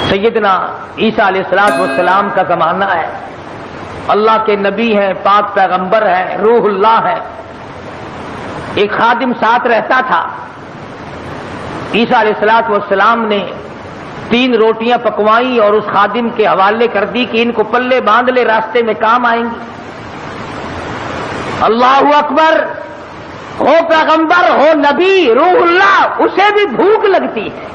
سیدنا عیسیٰ علیہ السلام کا زمانہ ہے، اللہ کے نبی ہیں، پاک پیغمبر ہیں، روح اللہ ہے۔ ایک خادم ساتھ رہتا تھا۔ عیسیٰ علیہ السلام نے 3 روٹیاں پکوائیں اور اس خادم کے حوالے کر دی کہ ان کو پلے باندھ لے، راستے میں کام آئیں گی۔ اللہ اکبر! ہو پیغمبر، ہو نبی، روح اللہ، اسے بھی بھوک لگتی ہے،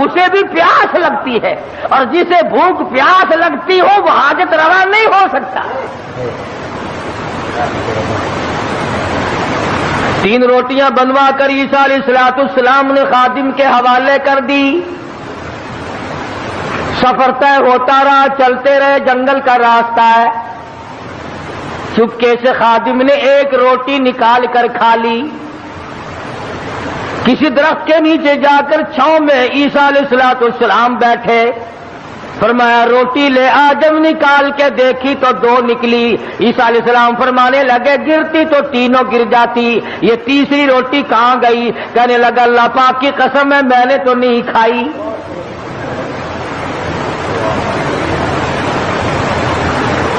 اسے بھی پیاس لگتی ہے، اور جسے بھوک پیاس لگتی ہو وہ حاجت روا نہیں ہو سکتا۔ 3 روٹیاں بنوا کر عیسیٰ علیہ السلام نے خادم کے حوالے کر دی۔ سفر طے ہوتا رہا، چلتے رہے، جنگل کا راستہ ہے۔ چپکے سے خادم نے 1 روٹی نکال کر کھا لی۔ کسی درخت کے نیچے جا کر چھاؤں میں عیسیٰ علیہ السلام بیٹھے۔ فرمایا روٹی لے آ، جب نکال کے دیکھی تو 2 نکلی۔ عیسیٰ علیہ السلام فرمانے لگے گرتی تو تینوں گر جاتی، یہ تیسری روٹی کہاں گئی؟ کہنے لگا اللہ پاک کی قسم ہے میں نے تو نہیں کھائی۔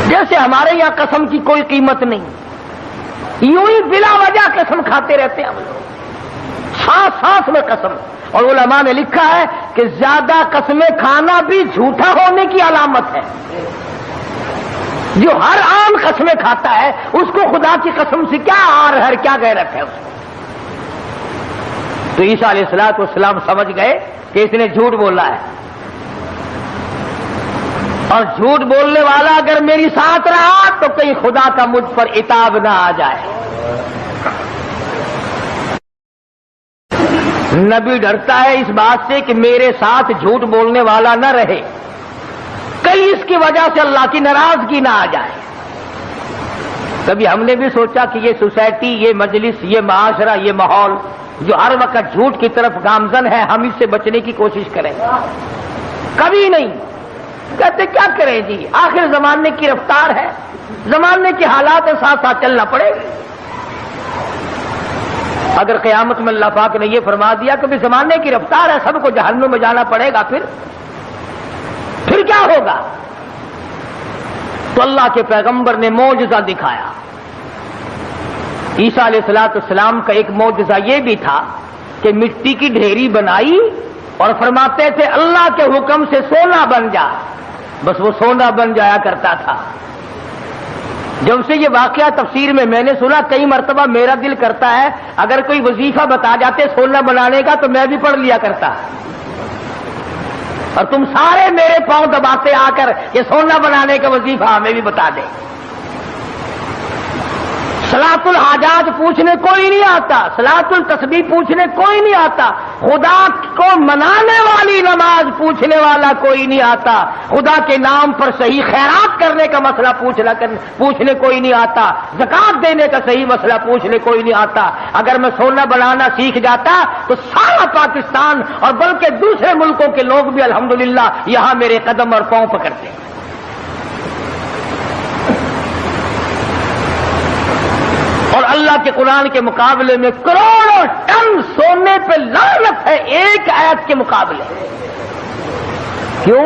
جیسے ہمارے یہاں قسم کی کوئی قیمت نہیں، یوں ہی بلا وجہ قسم کھاتے رہتے ہیں ہم لوگ، سانس سانس میں قسم۔ اور علماء نے لکھا ہے کہ زیادہ قسمیں کھانا بھی جھوٹا ہونے کی علامت ہے۔ جو ہر عام قسمیں کھاتا ہے اس کو خدا کی قسم سے کیا آر ہے، کیا غیرت ہے اس کو۔ تو عیسیٰ علیہ السلام سمجھ گئے کہ اس نے جھوٹ بولا ہے، اور جھوٹ بولنے والا اگر میری ساتھ رہا تو کہیں خدا کا مجھ پر عتاب نہ آ جائے۔ نبی ڈرتا ہے اس بات سے کہ میرے ساتھ جھوٹ بولنے والا نہ رہے، کہیں اس کی وجہ سے اللہ کی ناراضگی نہ آ جائے۔ کبھی ہم نے بھی سوچا کہ یہ سوسائٹی، یہ مجلس، یہ معاشرہ، یہ ماحول جو ہر وقت جھوٹ کی طرف گامزن ہے، ہم اس سے بچنے کی کوشش کریں؟ کبھی نہیں۔ کہتے کیا کریں جی، آخر زمانے کی رفتار ہے، زمانے کے حالات کے ساتھ ساتھ چلنا پڑے گا۔ اگر قیامت میں اللہ پاک نے یہ فرما دیا کہ زمانے کی رفتار ہے، سب کو جہنم میں جانا پڑے گا، پھر کیا ہوگا؟ تو اللہ کے پیغمبر نے معجزہ دکھایا۔ عیسیٰ علیہ السلام کا ایک معجزہ یہ بھی تھا کہ مٹی کی ڈھیری بنائی اور فرماتے تھے اللہ کے حکم سے سونا بن جا، بس وہ سونا بن جایا کرتا تھا۔ جب سے یہ واقعہ تفسیر میں نے سنا، کئی مرتبہ میرا دل کرتا ہے اگر کوئی وظیفہ بتا جاتے سونا بنانے کا تو میں بھی پڑھ لیا کرتا، اور تم سارے میرے پاؤں دباتے آ کر کہ سونا بنانے کا وظیفہ ہمیں بھی بتا دیں۔ صلاۃ الحاجات پوچھنے کوئی نہیں آتا، صلاۃ التسبیح پوچھنے کوئی نہیں آتا، خدا کو منانے والی نماز پوچھنے والا کوئی نہیں آتا، خدا کے نام پر صحیح خیرات کرنے کا مسئلہ پوچھنے کوئی نہیں آتا، زکات دینے کا صحیح مسئلہ پوچھنے کوئی نہیں آتا۔ اگر میں سونا بنانا سیکھ جاتا تو سارا پاکستان اور بلکہ دوسرے ملکوں کے لوگ بھی الحمدللہ یہاں میرے قدم اور پاؤں پکڑتے۔ اور اللہ کے قرآن کے مقابلے میں کروڑوں ٹن سونے پہ لعنت ہے ایک آیت کے مقابلے۔ کیوں؟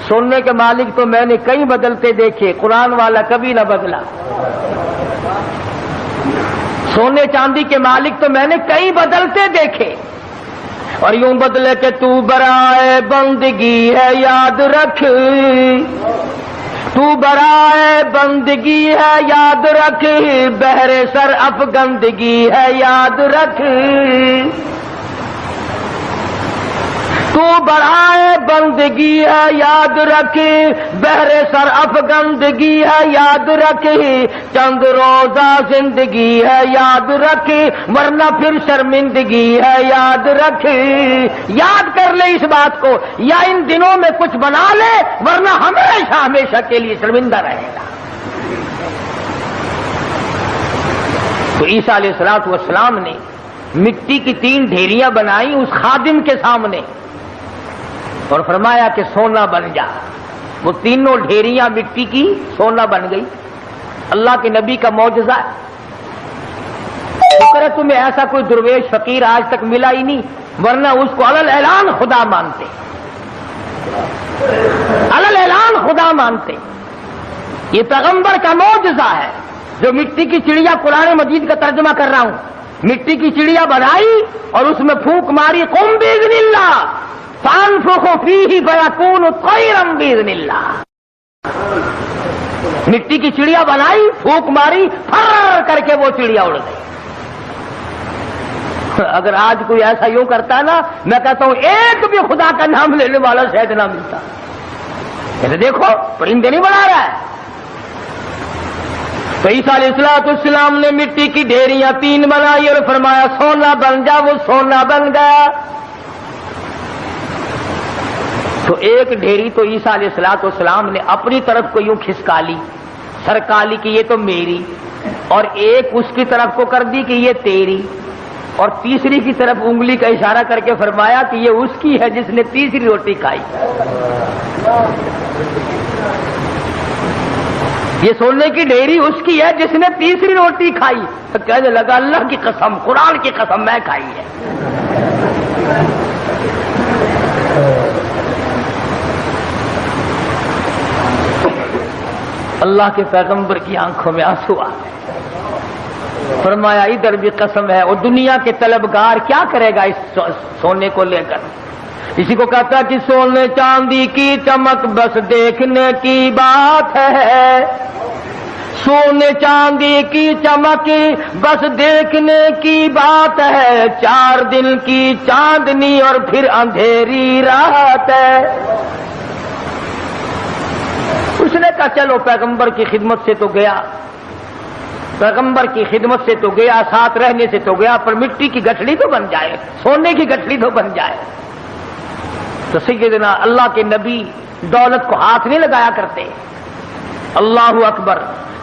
سونے کے مالک تو میں نے کئی بدلتے دیکھے، قرآن والا کبھی نہ بدلا۔ سونے چاندی کے مالک تو میں نے کئی بدلتے دیکھے، اور یوں بدلے کہ تو برائے بندگی ہے یاد رکھ، تو برائے بندگی ہے یاد رکھ، بہر سر افگندگی ہے یاد رکھ، تو برائے بندگی ہے یاد رکھ، بہر سر افگندگی ہے یاد رکھ، چند روزہ زندگی ہے یاد رکھ، ورنہ پھر شرمندگی ہے یاد رکھ۔ یاد کر لے اس بات کو، یا ان دنوں میں کچھ بنا لے ورنہ ہمیشہ ہمیشہ کے لیے شرمندہ رہے گا۔ تو عیسیٰ علیہ السلام نے مٹی کی 3 ڈھیریاں بنائی اس خادم کے سامنے اور فرمایا کہ سونا بن جا۔ وہ تینوں ڈھیریاں مٹی کی سونا بن گئی۔ اللہ کے نبی کا معجزہ ہے۔ شکر ہے تمہیں ایسا کوئی درویش فقیر آج تک ملا ہی نہیں، ورنہ اس کو علل اعلان خدا مانتے، علل اعلان خدا مانتے۔ یہ پیغمبر کا معجزہ ہے جو مٹی کی چڑیا، قرآن مجید کا ترجمہ کر رہا ہوں، مٹی کی چڑیا بنائی اور اس میں پھونک ماری، قم باذن اللہ فانفخ فیہ فیکون طیرا باذن اللہ۔ مٹی کی چڑیا بنائی، پھونک ماری، پھر کر کے وہ چڑیا اڑ گئی۔ اگر آج کوئی ایسا یوں کرتا نا، میں کہتا ہوں ایک بھی خدا کا نام لینے والا شاید نہ ملتا۔ کہتے دیکھو پرندے نہیں بنا رہا ہے۔ تو عیسیٰ علیہ السلام نے مٹی کی ڈھیریاں 3 بنائی اور فرمایا سونا بن جا، وہ سونا بن گیا۔ تو ایک ڈھیری تو عیسیٰ علیہ السلام نے اپنی طرف کو یوں کھسکا لی، سرکا لی کہ یہ تو میری، اور ایک اس کی طرف کو کر دی کہ یہ تیری، اور تیسری کی طرف انگلی کا اشارہ کر کے فرمایا کہ یہ اس کی ہے جس نے تیسری روٹی کھائی۔ یہ سونے کی ڈھیری اس کی ہے جس نے تیسری روٹی کھائی۔ تو کہنے لگا اللہ کی قسم، قرآن کی قسم، میں کھائی ہے۔ اللہ کے پیغمبر کی آنکھوں میں آنسو آ گئے، فرمایا ادھر بھی قسم ہے۔ اور دنیا کے طلبگار کیا کرے گا اس سونے کو لے کر؟ اسی کو کہتا کہ سونے چاندی کی چمک بس دیکھنے کی بات ہے، سونے چاندی کی چمک بس دیکھنے کی بات ہے، 4 دن کی چاندنی اور پھر اندھیری رات ہے۔ اس نے کہا چلو پیغمبر کی خدمت سے تو گیا، پیغمبر کی خدمت سے تو گیا، ساتھ رہنے سے تو گیا، پر مٹی کی گٹھڑی تو بن جائے، سونے کی گٹھڑی تو بن جائے۔ تو سیدنا اللہ کے نبی دولت کو ہاتھ نہیں لگایا کرتے۔ اللہ اکبر۔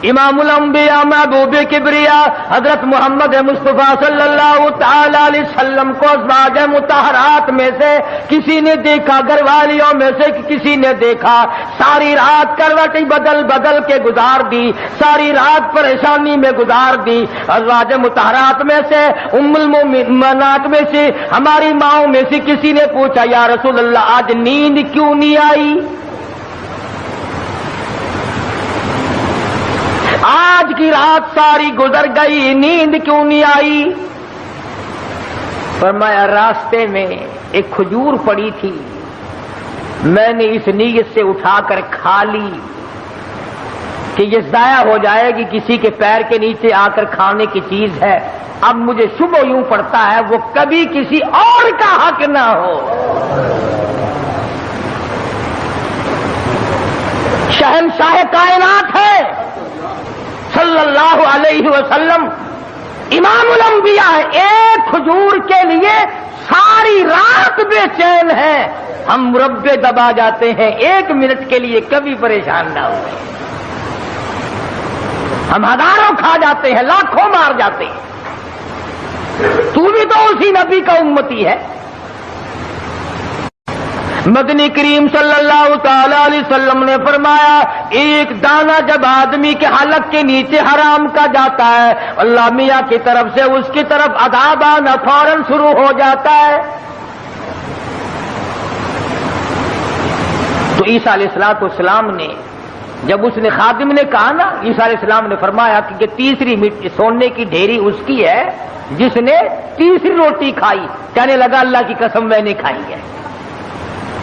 امام الانبیاء محبوب کبریا حضرت محمد مصطفیٰ صلی اللہ تعالی علیہ وسلم کو ازواج مطہرات میں سے کسی نے دیکھا، گھر والیوں میں سے کسی نے دیکھا، ساری رات کروٹیں بدل بدل کے گزار دی، ساری رات پریشانی میں گزار دی۔ ازواج مطہرات میں سے ام المؤمنات میں سے ہماری ماؤں میں سے کسی نے پوچھا یا رسول اللہ آج نیند کیوں نہیں آئی؟ آج کی رات ساری گزر گئی، نیند کیوں نہیں آئی؟ فرمایا راستے میں ایک کھجور پڑی تھی، میں نے اس نیت سے اٹھا کر کھا لی کہ یہ ضائع ہو جائے گی، کسی کے پیر کے نیچے آ کر کھانے کی چیز ہے۔ اب مجھے شبہ یوں پڑتا ہے وہ کبھی کسی اور کا حق نہ ہو۔ شہنشاہ کائنات ہے صلی اللہ علیہ وسلم، امام الانبیاء ہے، ایک کھجور کے لیے ساری رات بے چین ہے۔ ہم مربے دبا جاتے ہیں، 1 منٹ کے لیے کبھی پریشان نہ ہوئے۔ ہم ہزاروں کھا جاتے ہیں، لاکھوں مار جاتے ہیں۔ تو بھی تو اسی نبی کا امتی ہے۔ مدنی کریم صلی اللہ تعالی علیہ وسلم نے فرمایا ایک دانہ جب آدمی کے حلق کے نیچے حرام کا جاتا ہے، اللہ میاں کی طرف سے اس کی طرف عذاب آنا فوراً شروع ہو جاتا ہے۔ تو عیسیٰ علیہ السلام نے جب اس نے خادم نے کہا نا، عیسیٰ علیہ السلام نے فرمایا کہ تیسری سونے کی ڈھیری اس کی ہے جس نے تیسری روٹی کھائی۔ کہنے لگا اللہ کی قسم میں نے کھائی ہے۔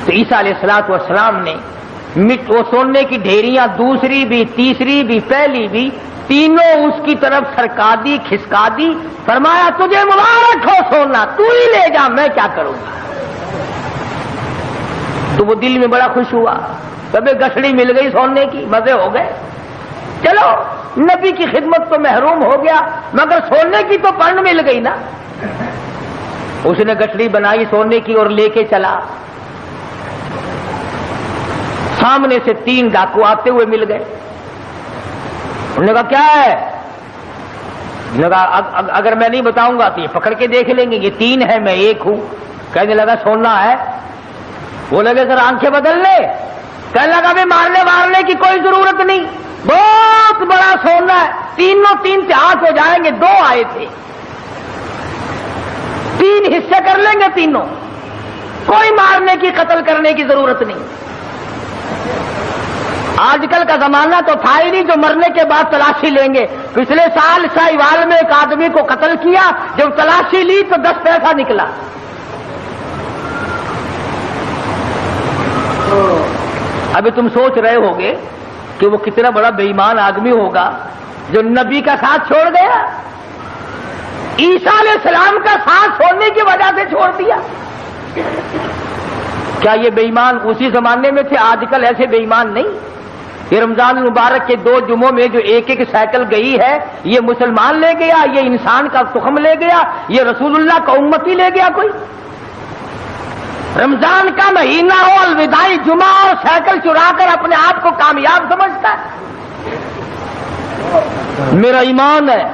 تو عیسیٰ علیہ السلام نے وہ سونے کی ڈھیریاں دوسری بھی، تیسری بھی، پہلی بھی، تینوں اس کی طرف سرکا دی، کھسکا دی۔ فرمایا تجھے مبارک ہو سونا، تو ہی لے جا، میں کیا کروں گا۔ تو وہ دل میں بڑا خوش ہوا، کبھی گٹھڑی مل گئی سونے کی، مزے ہو گئے۔ چلو نبی کی خدمت تو محروم ہو گیا، مگر سونے کی تو پن مل گئی نا۔ اس نے گٹھڑی بنائی سونے کی اور لے کے چلا۔ سامنے سے 3 ڈاکو آتے ہوئے مل گئے۔ انہوں نے کہا کیا ہے؟ انہوں نے کہا اگر میں نہیں بتاؤں گا تو یہ پکڑ کے دیکھ لیں گے، یہ 3 ہے میں 1 ہوں۔ کہنے لگا سونا ہے؟ وہ لگے سر آنکھیں بدل لے۔ کہنے لگا بھی مارنے کی کوئی ضرورت نہیں، بہت بڑا سونا ہے، تینوں 3 سے ہاتھ ہو جائیں گے، 2 آئے تھے۔ حصے کر لیں گے تینوں، کوئی مارنے کی قتل کرنے کی ضرورت نہیں۔ آج کل کا زمانہ تو تھا ہی نہیں جو مرنے کے بعد تلاشی لیں گے۔ پچھلے سال ساہیوال میں ایک آدمی کو قتل کیا، جب تلاشی لی تو 10 پیسہ نکلا۔ ابھی تم سوچ رہے ہوگے کہ وہ کتنا بڑا بے ایمان آدمی ہوگا جو نبی کا ساتھ چھوڑ گیا، عیسیٰ علیہ السلام کا ساتھ چھوڑنے کی وجہ سے چھوڑ دیا۔ کیا یہ بے ایمان اسی زمانے میں تھے؟ آج کل ایسے بے ایمان نہیں۔ یہ رمضان المبارک کے 2 جمعوں میں جو ایک سائیکل گئی ہے، یہ مسلمان لے گیا، یہ انسان کا تخم لے گیا، یہ رسول اللہ کا امتی لے گیا کوئی؟ رمضان کا مہینہ ہو، الوداعی جمعہ اور سائیکل چرا کر اپنے آپ کو کامیاب سمجھتا ہے۔ میرا ایمان ہے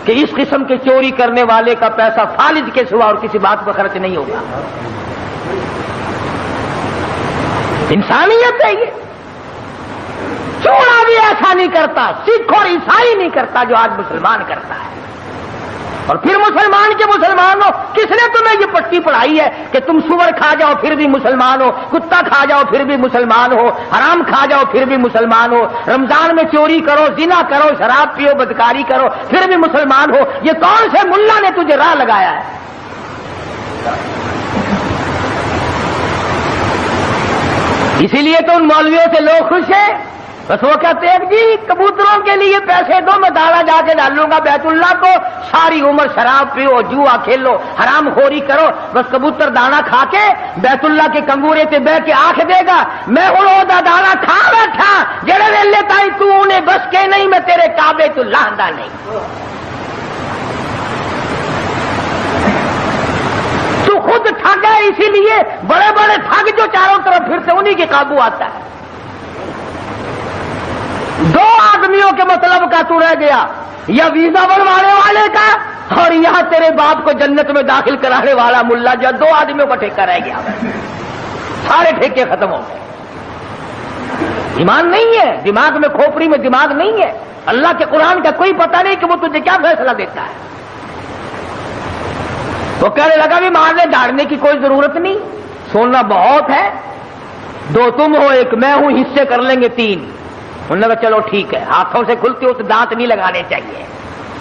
کہ اس قسم کے چوری کرنے والے کا پیسہ فالج کے سوا اور کسی بات پر خرچ نہیں ہوگا۔ انسانیت ہے یہ۔ چوڑا بھی ایسا نہیں کرتا، سکھ اور عیسائی نہیں کرتا جو آج مسلمان کرتا ہے۔ اور پھر مسلمان کے مسلمان ہو، کس نے تمہیں یہ پٹی پڑھائی ہے کہ تم سور کھا جاؤ پھر بھی مسلمان ہو، کتا کھا جاؤ پھر بھی مسلمان ہو، حرام کھا جاؤ پھر بھی مسلمان ہو، رمضان میں چوری کرو، زنا کرو، شراب پیو، بدکاری کرو پھر بھی مسلمان ہو؟ یہ کون سے ملا نے تجھے راہ لگایا ہے؟ اسی لیے تو ان مولویوں سے لوگ خوش ہیں۔ بس وہ کہتے ہیں جی کبوتروں کے لیے پیسے دو، میں دانا جا کے ڈالوں گا بیت اللہ کو، ساری عمر شراب پیو، جوا کھیلو، حرام خوری کرو، بس کبوتر دانا کھا کے بیت اللہ کے کنگورے تے بہ کے آنکھ دے گا میں ہوں دا دانا کھا بیٹھا، جڑے ویلے تائی تو انہیں بس کے نہیں، میں تیرے کعبے تو لاندہ نہیں۔ تو خود ٹھگ ہے، اسی لیے بڑے بڑے ٹھگ جو چاروں طرف پھرتے انہی کے قابو آتا ہے۔ 2 آدمیوں کے مطلب کا تو رہ گیا، یا ویزا بنوانے والے کا اور یہاں تیرے باپ کو جنت میں داخل کرانے والا ملا، جو 2 آدمیوں کا ٹھیکہ رہ گیا، سارے ٹھیکے ختم ہو گئے۔ ایمان نہیں ہے، دماغ میں کھوپڑی میں دماغ نہیں ہے، اللہ کے قرآن کا کوئی پتہ نہیں کہ وہ تجھے کیا فیصلہ دیتا ہے۔ وہ کہنے لگا بھی مارنے ڈالنے کی کوئی ضرورت نہیں، سونا بہت ہے، 2 تم ہو 1 میں ہوں، حصے کر لیں گے 3۔ انہوں نے کہا چلو ٹھیک ہے، ہاتھوں سے کھلتی ہو تو دانت نہیں لگانے چاہیے،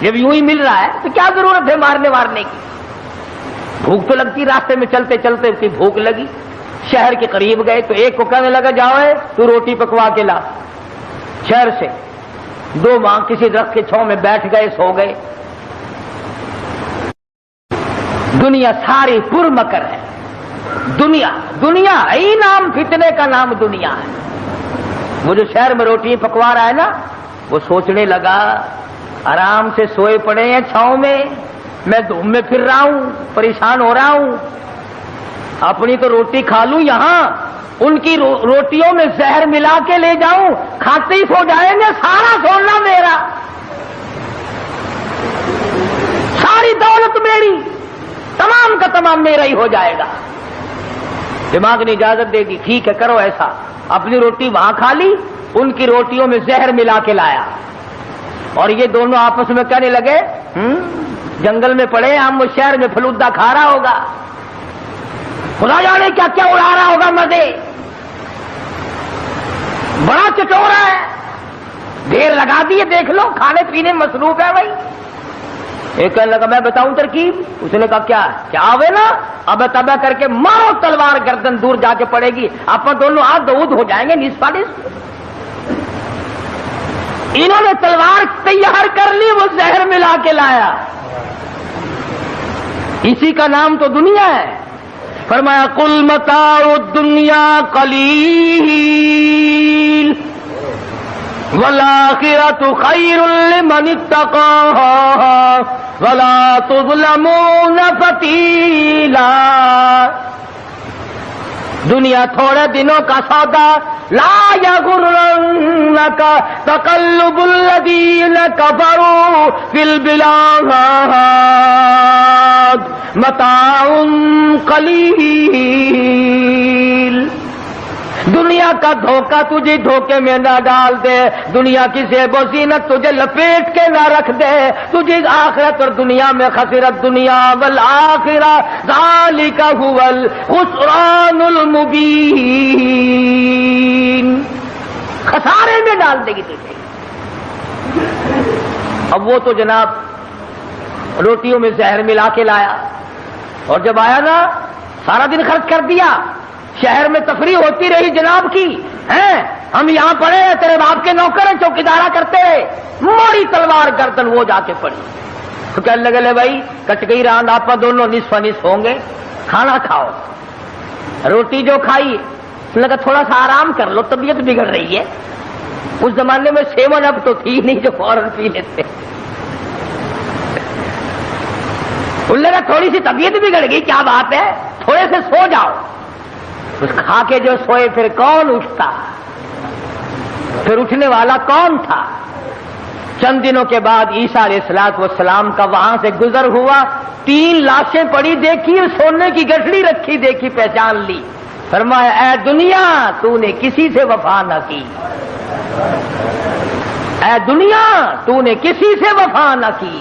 جب یوں ہی مل رہا ہے تو کیا ضرورت ہے مارنے وارنے کی؟ بھوک تو لگتی، راستے میں چلتے چلتے اس کی بھوک لگی، شہر کے قریب گئے تو ایک کو کہنے لگا جاؤ تو روٹی پکوا کے لا شہر سے۔ 2 ماں کسی درخت کے چھاؤں میں بیٹھ گئے، سو گئے۔ دنیا ساری پر مکر ہے، دنیا ہی نام فتنے کا نام دنیا ہے۔ وہ جو شہر میں روٹی پکوا رہا ہے نا، وہ سوچنے لگا آرام سے سوئے پڑے ہیں چھاؤں میں دھوپ میں پھر رہا ہوں، پریشان ہو رہا ہوں، اپنی تو روٹی کھا لوں، یہاں ان کی روٹیوں میں زہر ملا کے لے جاؤں، کھاتے ہی سو جائیں گے، سارا سونا میرا، ساری دولت میری، تمام کا تمام میرا ہی ہو جائے گا۔ دماغ نے اجازت دے دی، ٹھیک ہے کرو ایسا۔ اپنی روٹی وہاں کھا لی، ان کی روٹیوں میں زہر ملا کے لایا، اور یہ دونوں آپس میں کہنے لگے جنگل میں پڑے ہم، وہ شہر میں فلودا کھا رہا ہوگا، خدا جانے کیا کیا اڑا رہا ہوگا مزے، بڑا چٹورا ہے، ڈھیر لگا دیے، دیکھ لو کھانے پینے مصروف ہے بھائی۔ ایک کہنے لگا میں بتاؤں ترکیب؟ اس نے کہا کیا آوے نا، اب تبا کر کے مارو تلوار، گردن دور جا کے پڑے گی، آپ دونوں ہاتھ دودھ ہو جائیں گے نصف نصف۔ انہوں نے تلوار تیار کر لی، وہ زہر ملا کے لایا، اسی کا نام تو دنیا ہے۔ فرمایا قل متاع الدنیا قلیل والآخرۃ خیر لمن اتقى ولا تظلمون فتیلا۔ دنیا تھوڑے دنوں کا سودا، لا یغرنک تقلب الذین کفروا فی البلاد، متاع قلیل۔ دنیا کا دھوکہ تجھے دھوکے میں نہ ڈال دے، دنیا کی زیب و زینت تجھے لپیٹ کے نہ رکھ دے، تجھے آخرت اور دنیا میں خسرت دنیا والآخرہ ذالک هو الخسران المبین، خسارے میں ڈال دے گی تجھے۔ اب وہ تو جناب روٹیوں میں زہر ملا کے لایا، اور جب آیا نا سارا دن خرچ کر دیا، شہر میں تفریح ہوتی رہی جناب کی، ہیں ہم یہاں پڑے ہیں، تیرے باپ کے نوکر ہیں، چوکیدارا کرتے رہے، موڑی تلوار گردن وہ جا کے پڑی تو کہنے لگے لے بھائی کٹ گئی راند، آپ دونوں نصف نصف ہوں گے، کھانا کھاؤ۔ روٹی جو کھائی لگا تھوڑا سا آرام کر لو، طبیعت بگڑ رہی ہے۔ اس زمانے میں 7 اپ تو تھی نہیں جو فوراً پی لیتے، ان لگا تھوڑی سی طبیعت بگڑ گئی، کیا بات ہے تھوڑے سے سو جاؤ۔ اس کھا کے جو سوئے پھر کون اٹھتا، پھر اٹھنے والا کون تھا؟ چند دنوں کے بعد عیسیٰ علیہ السلام کا وہاں سے گزر ہوا، 3 لاشیں پڑی دیکھی، سونے کی گٹھڑی رکھی دیکھی، پہچان لی، فرمایا اے دنیا تو نے کسی سے وفا نہ کی، اے دنیا تو نے کسی سے وفا نہ کی،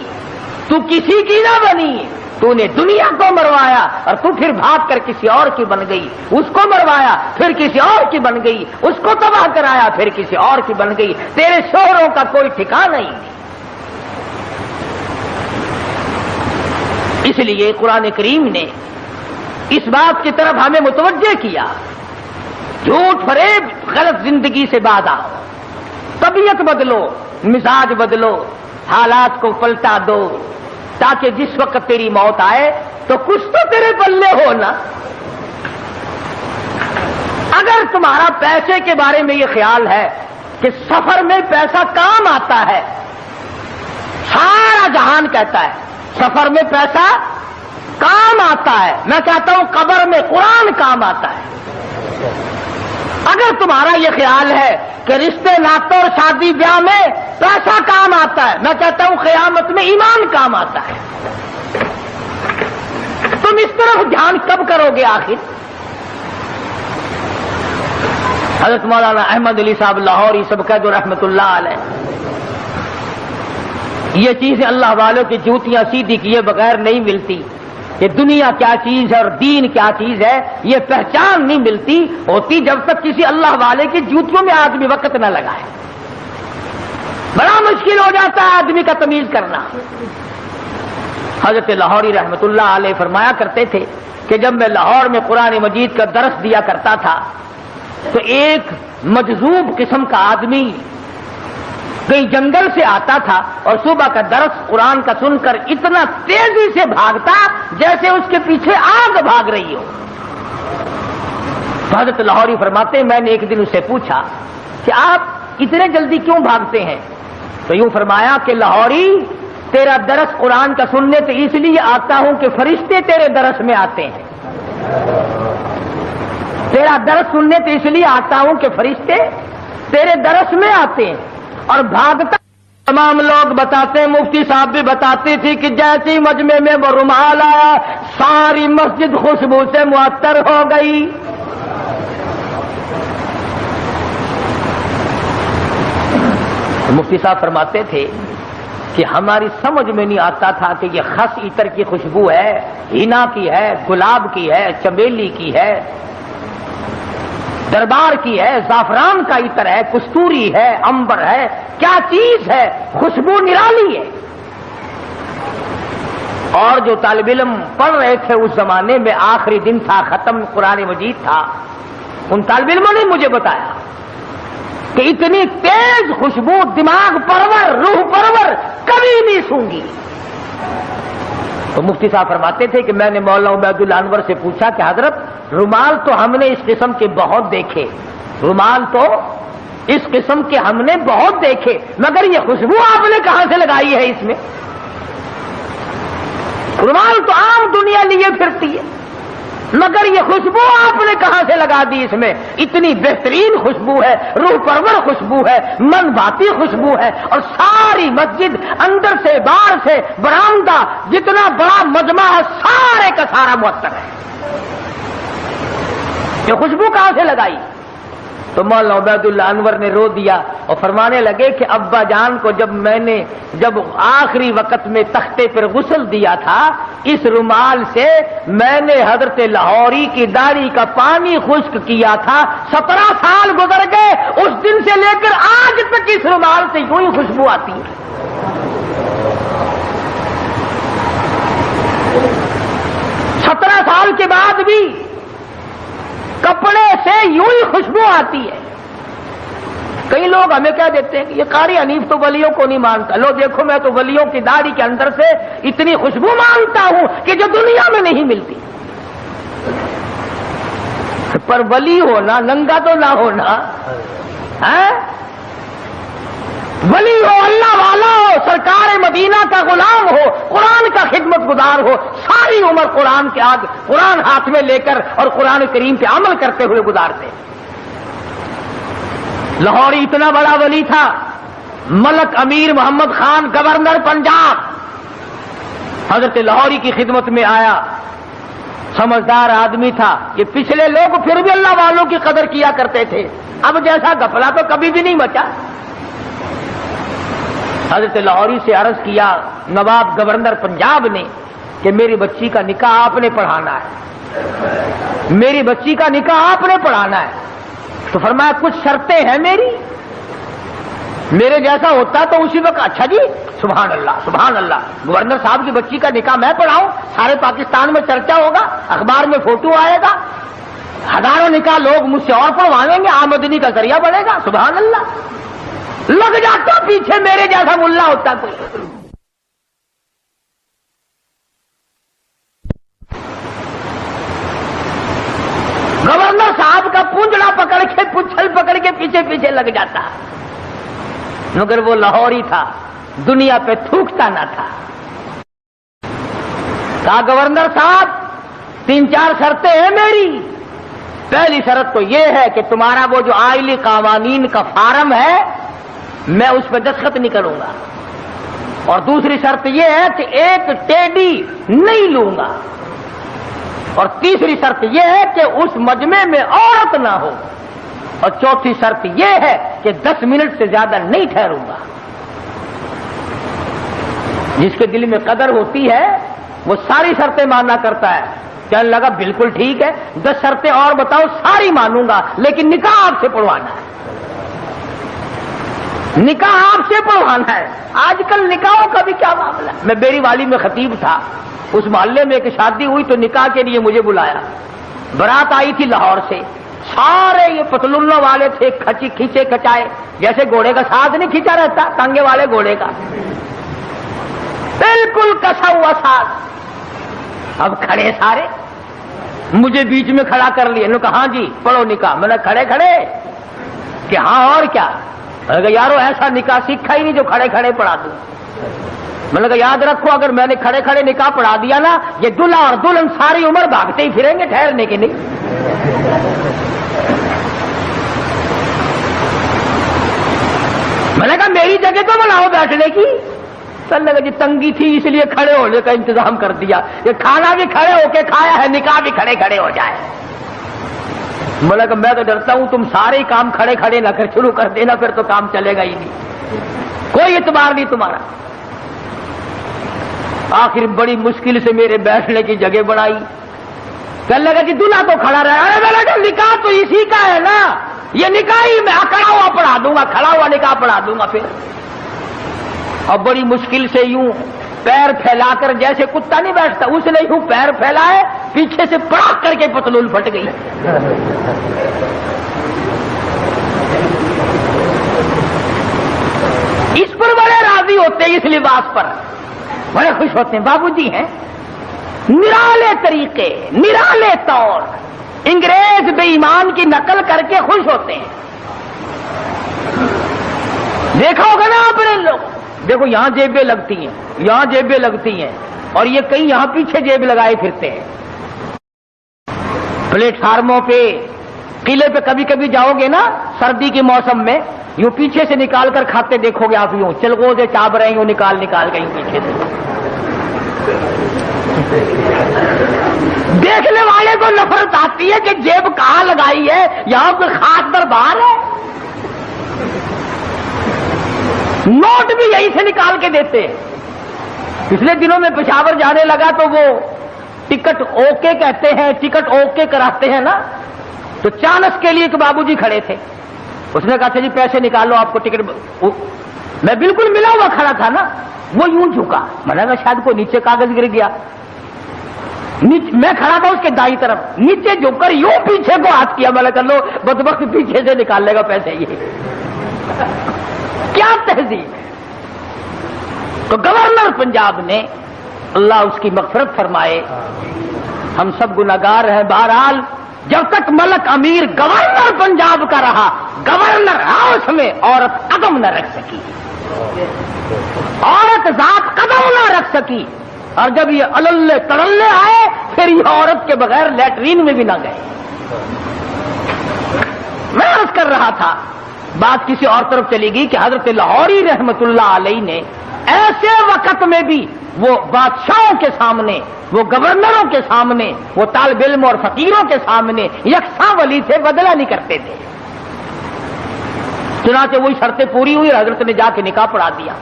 تو کسی کی نہ بنی، تو نے دنیا کو مروایا اور تو پھر بھاگ کر کسی اور کی بن گئی، اس کو مروایا پھر کسی اور کی بن گئی، اس کو تباہ کرایا پھر کسی اور کی بن گئی، تیرے شوہروں کا کوئی ٹھکانہ ہی نہیں۔ اس لیے قرآن کریم نے اس بات کی طرف ہمیں متوجہ کیا، جھوٹ فریب غلط زندگی سے باز آؤ، طبیعت بدلو، مزاج بدلو، حالات کو پلٹا دو، تاکہ جس وقت تیری موت آئے تو کچھ تو تیرے پلے ہو نا۔ اگر تمہارا پیسے کے بارے میں یہ خیال ہے کہ سفر میں پیسہ کام آتا ہے، سارا جہان کہتا ہے سفر میں پیسہ کام آتا ہے، میں کہتا ہوں قبر میں قرآن کام آتا ہے۔ اگر تمہارا یہ خیال ہے کہ رشتے ناطوں اور شادی بیاہ میں پیسہ کام آتا ہے، میں کہتا ہوں قیامت میں ایمان کام آتا ہے۔ تم اس طرف دھیان کب کرو گے آخر؟ حضرت مولانا احمد علی صاحب لاہوری سب قید رحمت اللہ علیہ، یہ چیزیں اللہ والوں کی جوتیاں سیدھی کیے بغیر نہیں ملتی، کہ دنیا کیا چیز ہے اور دین کیا چیز ہے یہ پہچان نہیں ملتی ہوتی جب تک کسی اللہ والے کی جوتیوں میں آدمی وقت نہ لگائے۔ بڑا مشکل ہو جاتا ہے آدمی کا تمیز کرنا۔ حضرت لاہوری رحمت اللہ علیہ فرمایا کرتے تھے کہ جب میں لاہور میں قرآن مجید کا درس دیا کرتا تھا تو ایک مجذوب قسم کا آدمی کئی جنگل سے آتا تھا اور صبح کا درس قرآن کا سن کر اتنا تیزی سے بھاگتا جیسے اس کے پیچھے آگ بھاگ رہی ہو۔ تو حضرت لاہوری فرماتے میں نے ایک دن اسے پوچھا کہ آپ اتنے جلدی کیوں بھاگتے ہیں؟ تو یوں فرمایا کہ لاہوری تیرا درس قرآن کا سننے تو اس لیے آتا ہوں کہ فرشتے تیرے درس میں آتے ہیں، تیرا درس سننے تو اس لیے آتا ہوں کہ فرشتے تیرے درس میں آتے ہیں۔ اور بھاگتا تمام لوگ بتاتے ہیں، مفتی صاحب بھی بتاتی تھی کہ جیسے ہی مجمع میں وہ رومال آیا ساری مسجد خوشبو سے معطر ہو گئی۔ مفتی صاحب فرماتے تھے کہ ہماری سمجھ میں نہیں آتا تھا کہ یہ خس عطر کی خوشبو ہے، ہینا کی ہے، گلاب کی ہے، چمیلی کی ہے، دربار کی ہے، زعفران کا عطر ہے، کستوری ہے، عنبر ہے، کیا چیز ہے، خوشبو نرالی ہے۔ اور جو طالب علم پڑھ رہے تھے اس زمانے میں آخری دن تھا، ختم قرآن مجید تھا، ان طالب علموں نے مجھے بتایا کہ اتنی تیز خوشبو دماغ پرور روح پرور کبھی نہیں سونگی۔ تو مفتی صاحب فرماتے تھے کہ میں نے مولانا عبید اللہ انور سے پوچھا کہ حضرت رومال تو ہم نے اس قسم کے بہت دیکھے، رومال تو اس قسم کے ہم نے بہت دیکھے، مگر یہ خوشبو آپ نے کہاں سے لگائی ہے اس میں؟ رومال تو عام دنیا لیے پھرتی ہے، مگر یہ خوشبو آپ نے کہاں سے لگا دی اس میں؟ اتنی بہترین خوشبو ہے، روح پرور خوشبو ہے، من بھاتی خوشبو ہے، اور ساری مسجد اندر سے باہر سے برآمدہ جتنا بڑا مجمع ہے سارے کا سارا معطر ہے۔ یہ خوشبو کہاں سے لگائی؟ تو مولانا عبید اللہ انور نے رو دیا اور فرمانے لگے کہ ابا جان کو جب آخری وقت میں تختے پر غسل دیا تھا، اس رومال سے میں نے حضرت لاہوری کی داڑھی کا پانی خشک کیا تھا، 17 سال گزر گئے، اس دن سے لے کر آج تک اس رومال سے یوں ہی خوشبو آتی ہے۔ 17 سال کے بعد بھی کپڑے سے یوں ہی خوشبو آتی ہے۔ کئی لوگ ہمیں کہہ دیتے ہیں کہ یہ قاری حنیف تو ولیوں کو نہیں مانتا، لو دیکھو میں تو ولیوں کی داڑھی کے اندر سے اتنی خوشبو مانتا ہوں کہ جو دنیا میں نہیں ملتی۔ پر ولی ہونا ننگا تو نہ ہونا ہے، ولی ہو، اللہ والا ہو، سرکار مدینہ کا غلام ہو، قرآن کا خدمت گزار ہو، ساری عمر قرآن کے آگے قرآن ہاتھ میں لے کر اور قرآن کریم پہ عمل کرتے ہوئے گزارتے۔ لاہوری اتنا بڑا ولی تھا، ملک امیر محمد خان گورنر پنجاب حضرت لاہوری کی خدمت میں آیا، سمجھدار آدمی تھا، یہ پچھلے لوگ پھر بھی اللہ والوں کی قدر کیا کرتے تھے، اب جیسا گھپلا تو کبھی بھی نہیں بچا۔ حضرت لاہوری سے عرض کیا نواب گورنر پنجاب نے کہ میری بچی کا نکاح آپ نے پڑھانا ہے، میری بچی کا نکاح آپ نے پڑھانا ہے۔ تو فرمایا کچھ شرطیں ہیں میری، میرے جیسا ہوتا تو اسی وقت اچھا جی سبحان اللہ سبحان اللہ، گورنر صاحب کی بچی کا نکاح میں پڑھاؤں، سارے پاکستان میں چرچا ہوگا، اخبار میں فوٹو آئے گا، ہزاروں نکاح لوگ مجھ سے اور پڑھوائیں گے، آمدنی کا ذریعہ بڑھے گا۔ سبحان اللہ، لگ جاتا پیچھے میرے جیسا ملا ہوتا کوئی۔ گورنر صاحب کا پونجڑا پکڑ کے پچھل پکڑ کے پیچھے پیچھے لگ جاتا، مگر وہ لاہوری تھا، دنیا پہ تھوکتا نہ تھا۔ کہا گورنر صاحب 3-4 شرطیں ہیں میری، پہلی شرط تو یہ ہے کہ تمہارا وہ جو آئلی قوانین کا فارم ہے میں اس پہ دستخط نہیں کروں گا، اور دوسری شرط یہ ہے کہ ایک ٹیڈی نہیں لوں گا، اور تیسری شرط یہ ہے کہ اس مجمع میں عورت نہ ہو، اور چوتھی شرط یہ ہے کہ 10 منٹ سے زیادہ نہیں ٹھہروں گا۔ جس کے دل میں قدر ہوتی ہے وہ ساری شرطیں ماننا کرتا ہے۔ کہنے لگا بالکل ٹھیک ہے، 10 شرطیں اور بتاؤ، ساری مانوں گا، لیکن نکاح آپ سے پڑھوانا ہے، نکاح آپ سے پڑھوانا ہے۔ آج کل نکاحوں کا بھی کیا معاملہ ہے۔ میں بیری والی میں خطیب تھا، اس محلے میں ایک شادی ہوئی تو نکاح کے لیے مجھے بلایا، برات آئی تھی لاہور سے، سارے یہ پتلونوں والے تھے، کھینچے کچائے، جیسے گھوڑے کا ساتھ نہیں کھینچا رہتا ٹانگے والے گھوڑے کا، بالکل کسا ہوا ساتھ۔ اب کھڑے سارے، مجھے بیچ میں کھڑا کر لیے، انہوں نے کہا ہاں جی پڑھو نکاح۔ میں نے کھڑے کھڑے کہ ہاں اور کیا؟ میں نے کہا یارو ایسا نکاح سیکھا ہی نہیں جو کھڑے کھڑے پڑھا دوں۔ میں نے کہا یاد رکھو اگر میں نے کھڑے کھڑے نکاح پڑھا دیا نا، یہ دلہا اور دلہن ساری عمر بھاگتے ہی پھریں گے، ٹھہرنے کے نہیں۔ میں نے کہا میری جگہ تو بناؤ بیٹھنے کی۔ چلنے لگا جی تنگی تھی اس لیے کھڑے ہونے کا انتظام کر دیا، یہ کھانا بھی کھڑے ہو کے کھایا ہے، نکاح بھی کھڑے کھڑے ہو جائے۔ میں نے کہا میں تو ڈرتا ہوں تم سارے کام کھڑے کھڑے نہ کر شروع کر دینا، پھر تو کام چلے گا ہی نہیں، کوئی اعتبار نہیں تمہارا۔ آخر بڑی مشکل سے میرے بیٹھنے کی جگہ بنائی، کہنے لگا کہ دلہا تو کھڑا رہا۔ ارے میں نے کہا نکاح تو اسی کا ہے نا، یہ نکاح ہی میں کھڑا ہوا پڑھا دوں گا، کھڑا ہوا نکاح پڑھا دوں گا۔ پھر اب بڑی مشکل سے یوں پیر پھیلا کر، جیسے کتا نہیں بیٹھتا اس نے یوں پیر پھیلائے، پیچھے سے پڑاک کر کے پتلون پھٹ گئی۔ اس پر بڑے راضی ہوتے ہیں، اس لباس پر بڑے خوش ہوتے ہیں۔ بابو جی ہیں نرالے طریقے، نرالے طور، انگریز بے ایمان کی نقل کر کے خوش ہوتے ہیں۔ دیکھا ہوگا نا آپ نے لوگ، دیکھو یہاں جیبیں لگتی ہیں، یہاں جیبیں لگتی ہیں، اور یہ کئی یہاں پیچھے جیب لگائے پھرتے ہیں۔ پلیٹ فارموں پہ، قلعے پہ کبھی کبھی جاؤ گے نا سردی کے موسم میں، یوں پیچھے سے نکال کر کھاتے دیکھو گے آپ، یوں چلغوزے چاب رہے ہیں، یوں نکال نکال کے یوں پیچھے سے۔ دیکھنے والے کو نفرت آتی ہے کہ جیب کہاں لگائی ہے، یہاں کوئی خاص دربار ہے؟ نوٹ بھی یہیں سے نکال کے دیتے ہیں۔ پچھلے دنوں میں پشاور جانے لگا تو وہ ٹکٹ اوکے کہتے ہیں، ٹکٹ اوکے کراتے ہیں نا، تو چانس کے لیے ایک بابو جی کھڑے تھے، اس نے کہا اچھا جی پیسے نکالو آپ کو ٹکٹ، میں بالکل ملا ہوا کھڑا تھا نا، وہ یوں جھکا، میں نے کہا شاید کوئی نیچے کاغذ گر گیا، میں کھڑا تھا اس کے دائیں طرف، نیچے جھک کر یوں پیچھے کو ہاتھ کیا، میں نے کہا لو بدبخت پیچھے سے نکال لے گا پیسے، یہ کیا تہذیب ہے؟ تو گورنر پنجاب نے، اللہ اس کی مغفرت فرمائے، ہم سب گناہگار ہیں، بہرحال جب تک ملک امیر گورنر پنجاب کا رہا، گورنر ہاؤس میں عورت قدم نہ رکھ سکی، عورت ذات قدم نہ رکھ سکی، اور جب یہ اللے تڑلے آئے پھر یہ عورت کے بغیر لیٹرین میں بھی نہ گئے۔ میں عرض کر رہا تھا، بات کسی اور طرف چلی گئی کہ حضرت لاہوری رحمت اللہ علیہ نے ایسے وقت میں بھی وہ بادشاہوں کے سامنے، وہ گورنروں کے سامنے، وہ طالب علم اور فقیروں کے سامنے یکساں ولی تھے، بدلہ نہیں کرتے تھے۔ چنانچہ وہی شرطیں پوری ہوئی، حضرت نے جا کے نکاح پڑھا دیا۔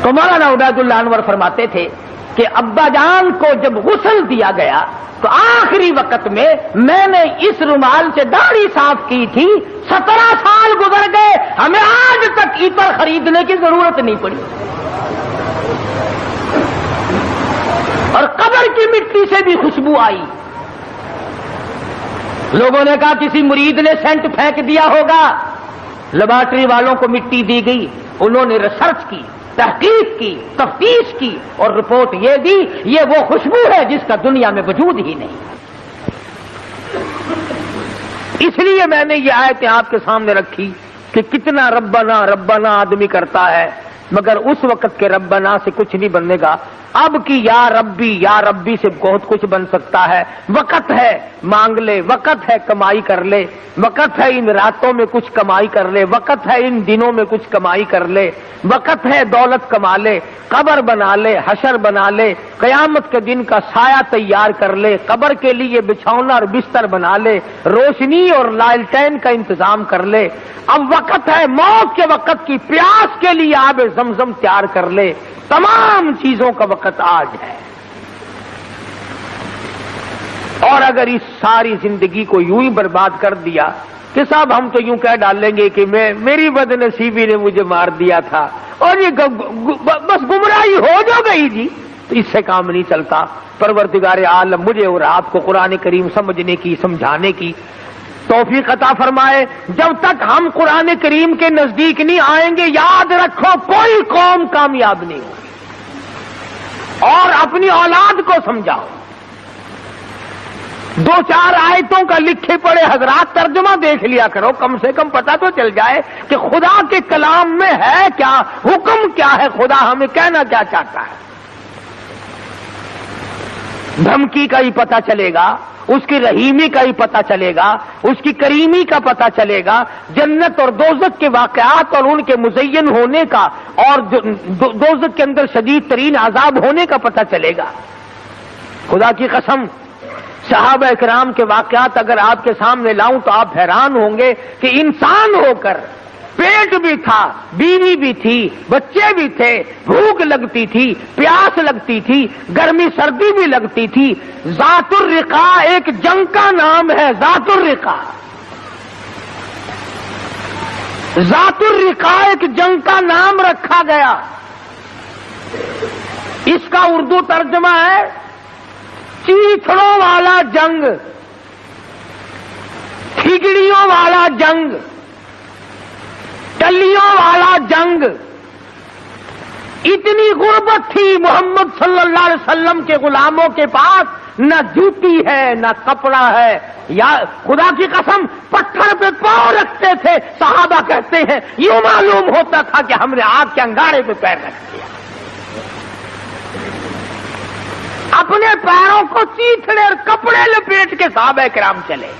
تو مولانا عبید اللہ انور فرماتے تھے کہ ابا جان کو جب غسل دیا گیا تو آخری وقت میں نے اس رومال سے داڑھی صاف کی تھی، 17 سال گزر گئے، ہمیں آج تک عطر خریدنے کی ضرورت نہیں پڑی، اور قبر کی مٹی سے بھی خوشبو آئی۔ لوگوں نے کہا کسی مرید نے سینٹ پھینک دیا ہوگا، لیبارٹری والوں کو مٹی دی گئی، انہوں نے ریسرچ کی، تحقیق کی، تفتیش کی، اور رپورٹ یہ دی یہ وہ خوشبو ہے جس کا دنیا میں وجود ہی نہیں۔ اس لیے میں نے یہ آیتیں آپ کے سامنے رکھی کہ کتنا ربنا ربنا آدمی کرتا ہے، مگر اس وقت کے ربنا سے کچھ نہیں بننے گا۔ اب کی یا ربی سے بہت کچھ بن سکتا ہے۔ وقت ہے مانگ لے، وقت ہے کمائی کر لے، وقت ہے ان راتوں میں کچھ کمائی کر لے، وقت ہے ان دنوں میں کچھ کمائی کر لے، وقت ہے دولت کما لے، قبر بنا لے، حشر بنا لے، قیامت کے دن کا سایہ تیار کر لے، قبر کے لیے بچھونا اور بستر بنا لے، روشنی اور لالٹین کا انتظام کر لے۔ اب وقت ہے موت کے وقت کی پیاس کے لیے آب زمزم تیار کر لے۔ تمام چیزوں کا وقت آج ہے، اور اگر اس ساری زندگی کو یوں ہی برباد کر دیا کہ صاحب ہم تو یوں کہہ ڈالیں گے کہ میری بد نصیبی نے مجھے مار دیا تھا، اور یہ بس گمراہی ہو جو گئی جی، تو اس سے کام نہیں چلتا۔ پروردگار عالم مجھے اور آپ کو قرآن کریم سمجھنے کی، سمجھانے کی توفیق عطا فرمائے۔ جب تک ہم قرآن کریم کے نزدیک نہیں آئیں گے، یاد رکھو کوئی قوم کامیاب نہیں ہوگی۔ اور اپنی اولاد کو سمجھاؤ، 2-4 آیتوں کا لکھے پڑے حضرات ترجمہ دیکھ لیا کرو، کم سے کم پتہ تو چل جائے کہ خدا کے کلام میں ہے کیا، حکم کیا ہے، خدا ہمیں کہنا کیا چاہتا ہے۔ دھمکی کا ہی پتہ چلے گا، اس کی رحیمی کا ہی پتہ چلے گا، اس کی کریمی کا پتہ چلے گا، جنت اور دوزخ کے واقعات اور ان کے مزین ہونے کا، اور دوزخ کے اندر شدید ترین عذاب ہونے کا پتہ چلے گا۔ خدا کی قسم صحابہ اکرام کے واقعات اگر آپ کے سامنے لاؤں تو آپ حیران ہوں گے کہ انسان ہو کر پیٹ بھی تھا، بیوی بھی تھی، بچے بھی تھے، بھوک لگتی تھی، پیاس لگتی تھی، گرمی سردی بھی لگتی تھی۔ ذات الرقا ایک جنگ کا نام ہے، ذات الرقا، ذات الرقا ایک جنگ کا نام رکھا گیا۔ اس کا اردو ترجمہ ہے چیتڑوں والا جنگ، کھگڑیوں والا جنگ، ٹلیوں والا جنگ۔ اتنی غربت تھی محمد صلی اللہ علیہ وسلم کے غلاموں کے پاس، نہ جوتی ہے نہ کپڑا ہے، یا خدا کی قسم پتھر پہ پاؤں رکھتے تھے۔ صحابہ کہتے ہیں یوں معلوم ہوتا تھا کہ ہم نے آگ کے انگارے پہ پیر رکھ دیا۔ اپنے پیروں کو چیتڑے اور کپڑے لپیٹ کے صحابہ کرام چلے۔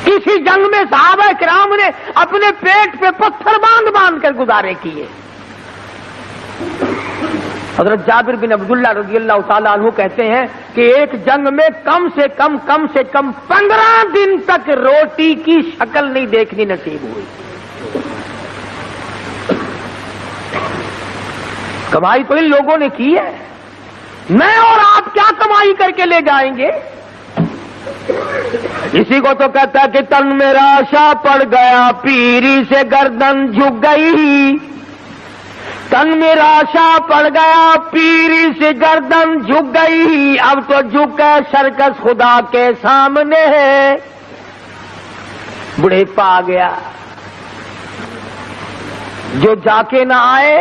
کسی جنگ میں صحابہ کرام نے اپنے پیٹ پہ پتھر باندھ باندھ کر گزارے کیے۔ حضرت جابر بن عبداللہ رضی اللہ تعالیٰ عنہ کہتے ہیں کہ ایک جنگ میں کم سے کم 15 دن تک روٹی کی شکل نہیں دیکھنی نصیب ہوئی. کمائی تو ان لوگوں نے کی ہے، میں اور آپ کیا کمائی کر کے لے جائیں گے؟ اسی کو تو کہتا ہے کہ تن میرا آشا پڑ گیا پیری سے گردن جھک گئی. تن میرا آشا پڑ گیا پیری سے گردن جھک گئی، اب تو جھک کے سرکس خدا کے سامنے ہے. بڑھیپا آ گیا، جو جا کے نہ آئے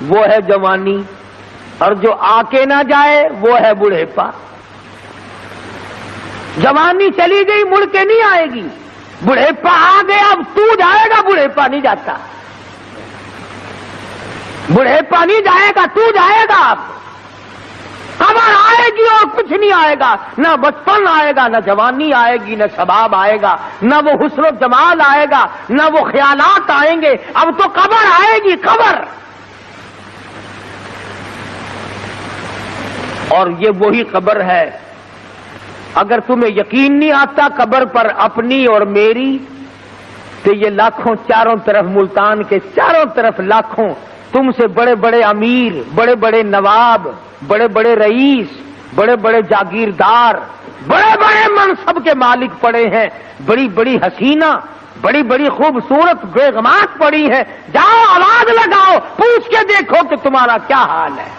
وہ ہے جوانی، اور جو آ کے نہ جائے وہ ہے بڑھیپا. جوانی چلی گئی مڑ کے نہیں آئے گی، بڑھیپا آ گیا اب تو جائے گا، بڑھیپا نہیں جاتا. بڑھیپا نہیں جائے گا، تو جائے گا. اب قبر آئے گی اور کچھ نہیں آئے گا، نہ بچپن آئے گا، نہ جوانی آئے گی، نہ شباب آئے گا، نہ وہ حسن و جمال آئے گا، نہ وہ خیالات آئیں گے. اب تو قبر آئے گی، قبر. اور یہ وہی قبر ہے. اگر تمہیں یقین نہیں آتا قبر پر اپنی اور میری، تو یہ لاکھوں چاروں طرف، ملتان کے چاروں طرف لاکھوں تم سے بڑے بڑے امیر، بڑے بڑے نواب، بڑے بڑے رئیس، بڑے بڑے جاگیردار، بڑے بڑے منصب کے مالک پڑے ہیں. بڑی بڑی حسینہ، بڑی بڑی خوبصورت بیگمات پڑی ہیں. جاؤ آواز لگاؤ، پوچھ کے دیکھو کہ تمہارا کیا حال ہے.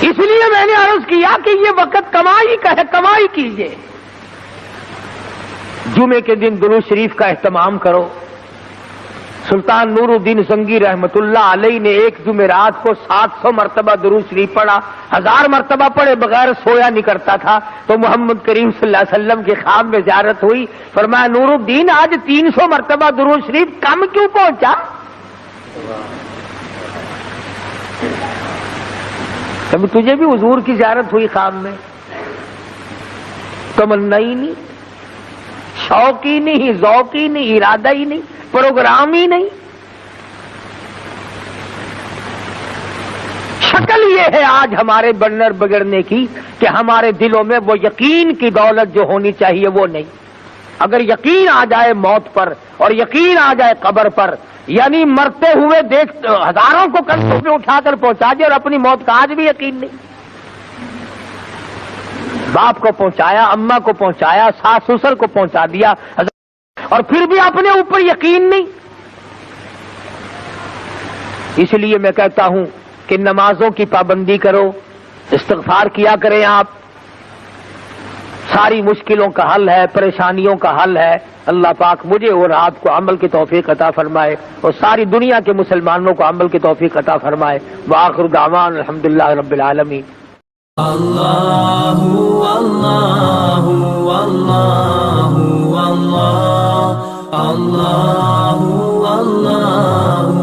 اس لیے میں نے عرض کیا کہ یہ وقت کمائی کا ہے، کمائی کیجیے. جمعے کے دن درود شریف کا اہتمام کرو. سلطان نور الدین زنگی رحمت اللہ علیہ نے ایک جمعرات کو 700 مرتبہ درود شریف پڑھا. 1000 مرتبہ پڑھے بغیر سویا نہیں کرتا تھا. تو محمد کریم صلی اللہ علیہ وسلم کے خواب میں زیارت ہوئی. فرمایا نور الدین آج 300 مرتبہ درود شریف کم کیوں پہنچا؟ کبھی تجھے بھی حضور کی زیارت ہوئی خواب میں؟ تمنا ہی نہیں، شوق ہی نہیں، ذوق ہی نہیں، ارادہ ہی نہیں، پروگرام ہی نہیں. شکل یہ ہے آج ہمارے بننے بگڑنے کی کہ ہمارے دلوں میں وہ یقین کی دولت جو ہونی چاہیے وہ نہیں. اگر یقین آ جائے موت پر اور یقین آ جائے قبر پر، یعنی مرتے ہوئے دیکھ ہزاروں کو کندھوں پہ اٹھا کر پہنچا دیا اور اپنی موت کا آج بھی یقین نہیں. باپ کو پہنچایا، اماں کو پہنچایا، ساس سسر کو پہنچا دیا، اور پھر بھی اپنے اوپر یقین نہیں. اس لیے میں کہتا ہوں کہ نمازوں کی پابندی کرو، استغفار کیا کریں آپ. ساری مشکلوں کا حل ہے، پریشانیوں کا حل ہے. اللہ پاک مجھے اور آپ کو عمل کی توفیق عطا فرمائے اور ساری دنیا کے مسلمانوں کو عمل کی توفیق عطا فرمائے. وآخر دعوان الحمدللہ رب العالمین. اللہ اللہ اللہ اللہ اللہ اللہ